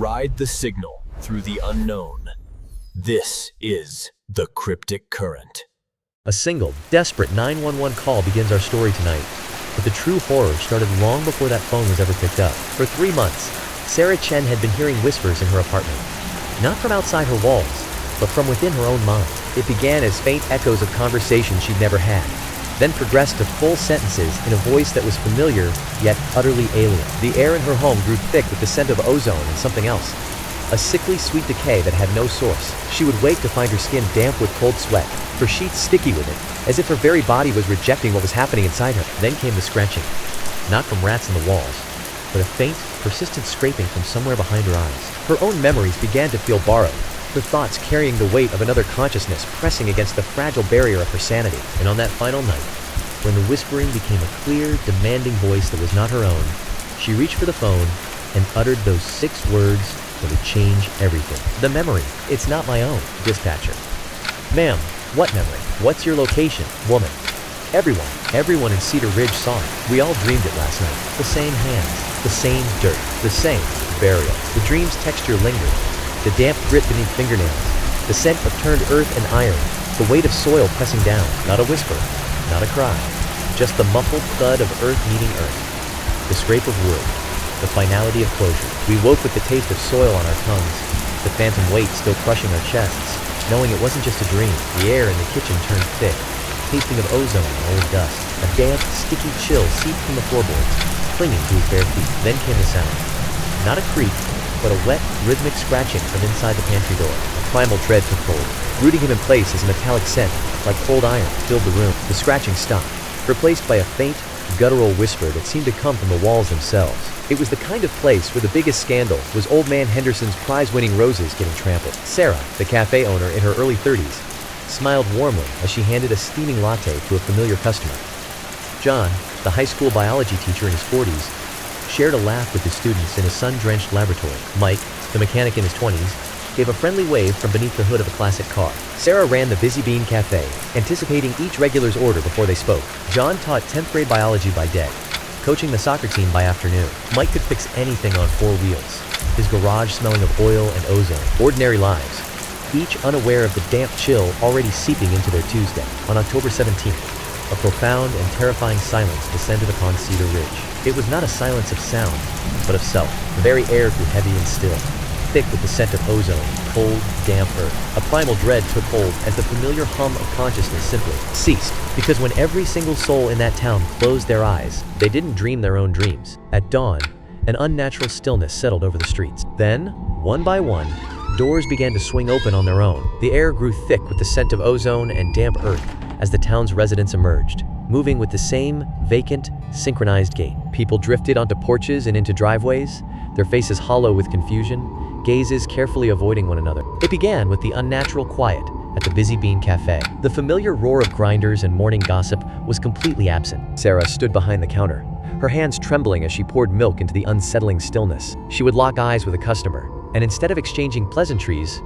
Ride the signal through the unknown. This is the cryptic current. A single, desperate 911 call begins our story tonight. But the true horror started long before that phone was ever picked up. For 3 months, Sarah Chen had been hearing whispers in her apartment. Not from outside her walls, but from within her own mind. It began as faint echoes of conversations she'd never had, then progressed to full sentences in a voice that was familiar, yet utterly alien. The air in her home grew thick with the scent of ozone and something else. A sickly sweet decay that had no source. She would wake to find her skin damp with cold sweat, her sheets sticky with it, as if her very body was rejecting what was happening inside her. Then came the scratching. Not from rats in the walls, but a faint, persistent scraping from somewhere behind her eyes. Her own memories began to feel borrowed, her thoughts carrying the weight of another consciousness pressing against the fragile barrier of her sanity. And on that final night, when the whispering became a clear, demanding voice that was not her own, she reached for the phone and uttered those 6 words that would change everything. The memory. It's not my own. Dispatcher. Ma'am, what memory? What's your location, woman? Everyone in Cedar Ridge saw it. We all dreamed it last night. The same hands, the same dirt, the same burial. The dream's texture lingered, the damp grit beneath fingernails, the scent of turned earth and iron, the weight of soil pressing down. Not a whisper, not a cry, just the muffled thud of earth meeting earth, the scrape of wood, the finality of closure. We woke with the taste of soil on our tongues, the phantom weight still crushing our chests, knowing it wasn't just a dream. The air in the kitchen turned thick, tasting of ozone and old dust. A damp, sticky chill seeped from the floorboards, clinging to his bare feet. Then came the sound. Not a creak, but a wet, rhythmic scratching from inside the pantry door. A primal dread took hold, rooting him in place as a metallic scent, like cold iron, filled the room. The scratching stopped, replaced by a faint, guttural whisper that seemed to come from the walls themselves. It was the kind of place where the biggest scandal was Old Man Henderson's prize-winning roses getting trampled. Sarah, the cafe owner in her early 30s, smiled warmly as she handed a steaming latte to a familiar customer. John, the high school biology teacher in his 40s, shared a laugh with his students in a sun-drenched laboratory. Mike, the mechanic in his 20s, gave a friendly wave from beneath the hood of a classic car. Sarah ran the Busy Bean Cafe, anticipating each regular's order before they spoke. John taught 10th grade biology by day, coaching the soccer team by afternoon. Mike could fix anything on 4 wheels, his garage smelling of oil and ozone. Ordinary lives, each unaware of the damp chill already seeping into their Tuesday. On October 17th, a profound and terrifying silence descended upon Cedar Ridge. It was not a silence of sound, but of self. The very air grew heavy and still, thick with the scent of ozone, cold, damp earth. A primal dread took hold as the familiar hum of consciousness simply ceased. Because when every single soul in that town closed their eyes, they didn't dream their own dreams. At dawn, an unnatural stillness settled over the streets. Then, one by one, doors began to swing open on their own. The air grew thick with the scent of ozone and damp earth as the town's residents emerged, moving with the same vacant, synchronized gait. People drifted onto porches and into driveways, their faces hollow with confusion, gazes carefully avoiding one another. It began with the unnatural quiet at the Busy Bean Cafe. The familiar roar of grinders and morning gossip was completely absent. Sarah stood behind the counter, her hands trembling as she poured milk into the unsettling stillness. She would lock eyes with a customer, and instead of exchanging pleasantries,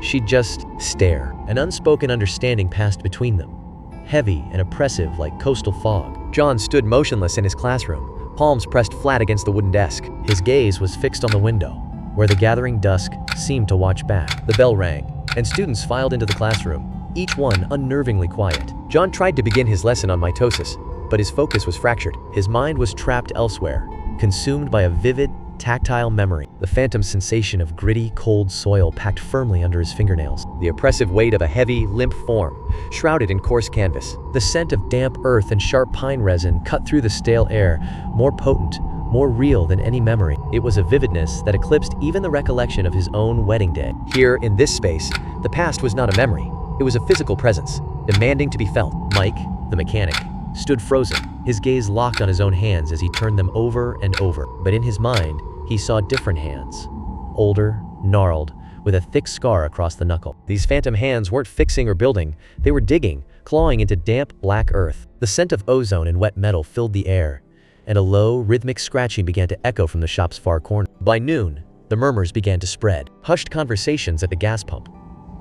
she'd just stare. An unspoken understanding passed between them, heavy and oppressive like coastal fog. John stood motionless in his classroom, palms pressed flat against the wooden desk. His gaze was fixed on the window, where the gathering dusk seemed to watch back. The bell rang, and students filed into the classroom, each one unnervingly quiet. John tried to begin his lesson on mitosis, but his focus was fractured. His mind was trapped elsewhere, consumed by a vivid, tactile memory, the phantom sensation of gritty, cold soil packed firmly under his fingernails, the oppressive weight of a heavy, limp form, shrouded in coarse canvas, the scent of damp earth and sharp pine resin cut through the stale air, more potent, more real than any memory. It was a vividness that eclipsed even the recollection of his own wedding day. Here, in this space, the past was not a memory, it was a physical presence, demanding to be felt. Mike, the mechanic, stood frozen, his gaze locked on his own hands as he turned them over and over. But in his mind, he saw different hands, older, gnarled, with a thick scar across the knuckle. These phantom hands weren't fixing or building, they were digging, clawing into damp, black earth. The scent of ozone and wet metal filled the air, and a low, rhythmic scratching began to echo from the shop's far corner. By noon, the murmurs began to spread. Hushed conversations at the gas pump,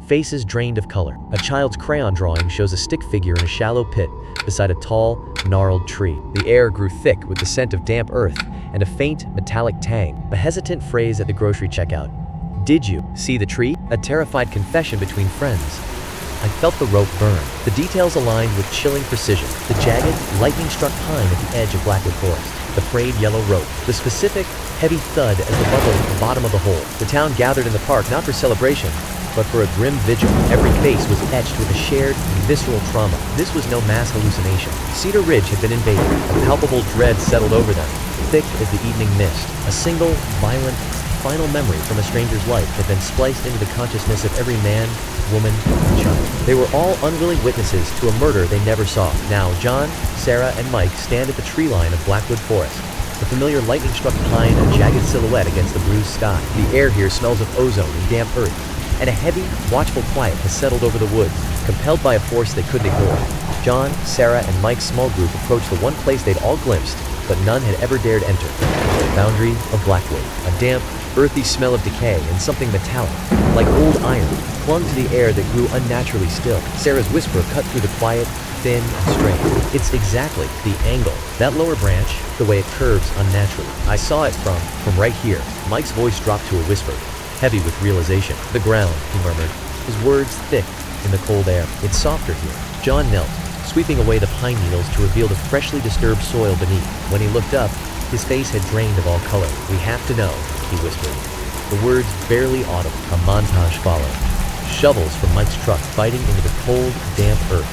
faces drained of color. A child's crayon drawing shows a stick figure in a shallow pit beside a tall, gnarled tree. The air grew thick with the scent of damp earth and a faint, metallic tang, a hesitant phrase at the grocery checkout. "Did you see the tree?" A terrified confession between friends. I felt the rope burn. The details aligned with chilling precision. The jagged, lightning-struck pine at the edge of Blackwood Forest. The frayed yellow rope. The specific, heavy thud as the bubble at the bottom of the hole. The town gathered in the park not for celebration, but for a grim vigil. Every face was etched with a shared, visceral trauma. This was no mass hallucination. Cedar Ridge had been invaded. A palpable dread settled over them, thick as the evening mist. A single, violent, final memory from a stranger's life had been spliced into the consciousness of every man, woman, and child. They were all unwilling witnesses to a murder they never saw. Now, John, Sarah, and Mike stand at the tree line of Blackwood Forest. The familiar lightning-struck pine a jagged silhouette against the bruised sky. The air here smells of ozone and damp earth, and a heavy, watchful quiet has settled over the woods, compelled by a force they couldn't ignore. John, Sarah, and Mike's small group approached the one place they'd all glimpsed, but none had ever dared enter. The boundary of Blackwood. A damp, earthy smell of decay and something metallic, like old iron, clung to the air that grew unnaturally still. Sarah's whisper cut through the quiet, thin and strange. "It's exactly the angle. That lower branch, the way it curves unnaturally. I saw it from right here." Mike's voice dropped to a whisper, heavy with realization. "The ground," he murmured, his words thick in the cold air. "It's softer here." John knelt, sweeping away the pine needles to reveal the freshly disturbed soil beneath. When he looked up, his face had drained of all color. "We have to know," he whispered, the words barely audible. A montage followed. Shovels from Mike's truck biting into the cold, damp earth,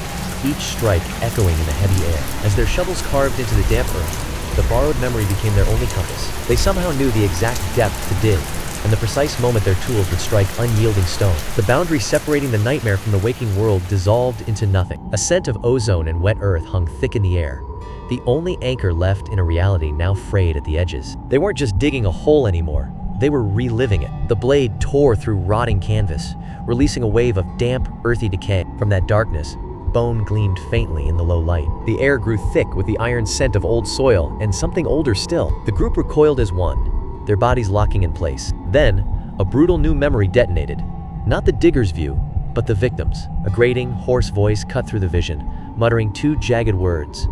each strike echoing in the heavy air. As their shovels carved into the damp earth, the borrowed memory became their only compass. They somehow knew the exact depth to dig, and the precise moment their tools would strike unyielding stone. The boundary separating the nightmare from the waking world dissolved into nothing. A scent of ozone and wet earth hung thick in the air, the only anchor left in a reality now frayed at the edges. They weren't just digging a hole anymore, they were reliving it. The blade tore through rotting canvas, releasing a wave of damp, earthy decay. From that darkness, bone gleamed faintly in the low light. The air grew thick with the iron scent of old soil and something older still. The group recoiled as one, their bodies locking in place. Then, a brutal new memory detonated. Not the digger's view, but the victim's. A grating, hoarse voice cut through the vision, muttering two jagged words.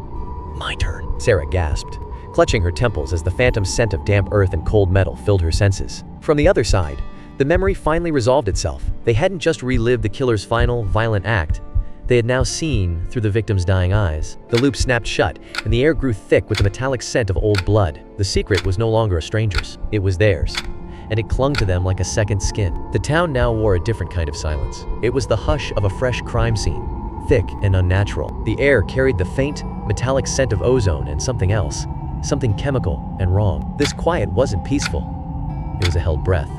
"My turn," Sarah gasped, clutching her temples as the phantom scent of damp earth and cold metal filled her senses. From the other side, the memory finally resolved itself. They hadn't just relived the killer's final, violent act. They had now seen through the victim's dying eyes. The loop snapped shut, and the air grew thick with the metallic scent of old blood. The secret was no longer a stranger's. It was theirs, and it clung to them like a second skin. The town now wore a different kind of silence. It was the hush of a fresh crime scene, thick and unnatural. The air carried the faint, metallic scent of ozone and something else, something chemical and wrong. This quiet wasn't peaceful. It was a held breath,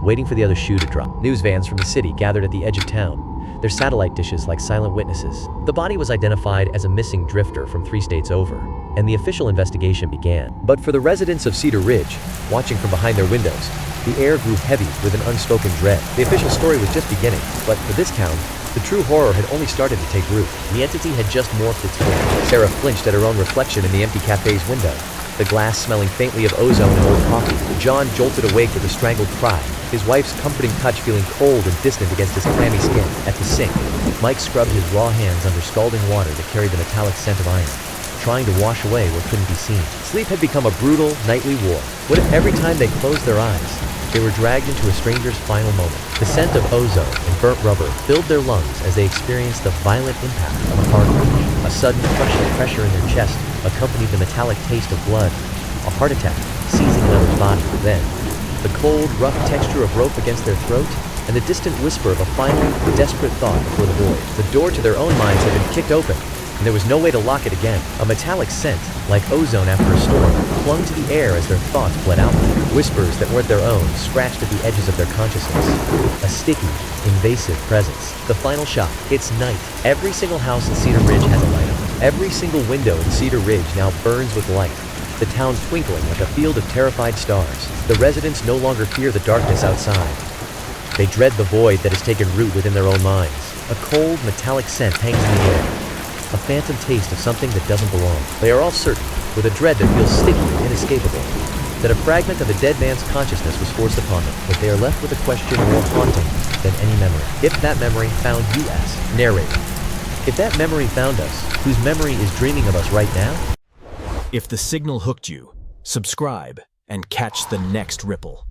waiting for the other shoe to drop. News vans from the city gathered at the edge of town, their satellite dishes like silent witnesses. The body was identified as a missing drifter from 3 states over, and the official investigation began. But for the residents of Cedar Ridge, watching from behind their windows, the air grew heavy with an unspoken dread. The official story was just beginning, but for this town, the true horror had only started to take root. The entity had just morphed its form. Sarah flinched at her own reflection in the empty cafe's window, the glass smelling faintly of ozone and old coffee. John jolted awake with a strangled cry, his wife's comforting touch feeling cold and distant against his clammy skin. At the sink, Mike scrubbed his raw hands under scalding water that carried the metallic scent of iron, trying to wash away what couldn't be seen. Sleep had become a brutal, nightly war. What if every time they closed their eyes, they were dragged into a stranger's final moment? The scent of ozone and burnt rubber filled their lungs as they experienced the violent impact of a hard punch. A sudden crushing pressure in their chest accompanied the metallic taste of blood, a heart attack seizing another's body. Then, the cold, rough texture of rope against their throat, and the distant whisper of a final, desperate thought before the void. The door to their own minds had been kicked open, and there was no way to lock it again. A metallic scent, like ozone after a storm, clung to the air as their thoughts bled out. Whispers that weren't their own scratched at the edges of their consciousness. A sticky, invasive presence. The final shock. It's night. Every single house in Cedar Ridge has a light on. Every single window in Cedar Ridge now burns with light, the town twinkling like a field of terrified stars. The residents no longer fear the darkness outside. They dread the void that has taken root within their own minds. A cold, metallic scent hangs in the air, a phantom taste of something that doesn't belong. They are all certain, with a dread that feels sticky and inescapable, that a fragment of a dead man's consciousness was forced upon them, but they are left with a question more haunting than any memory. If that memory found us, narrator. If that memory found us, whose memory is dreaming of us right now? If the signal hooked you, subscribe, and catch the next ripple.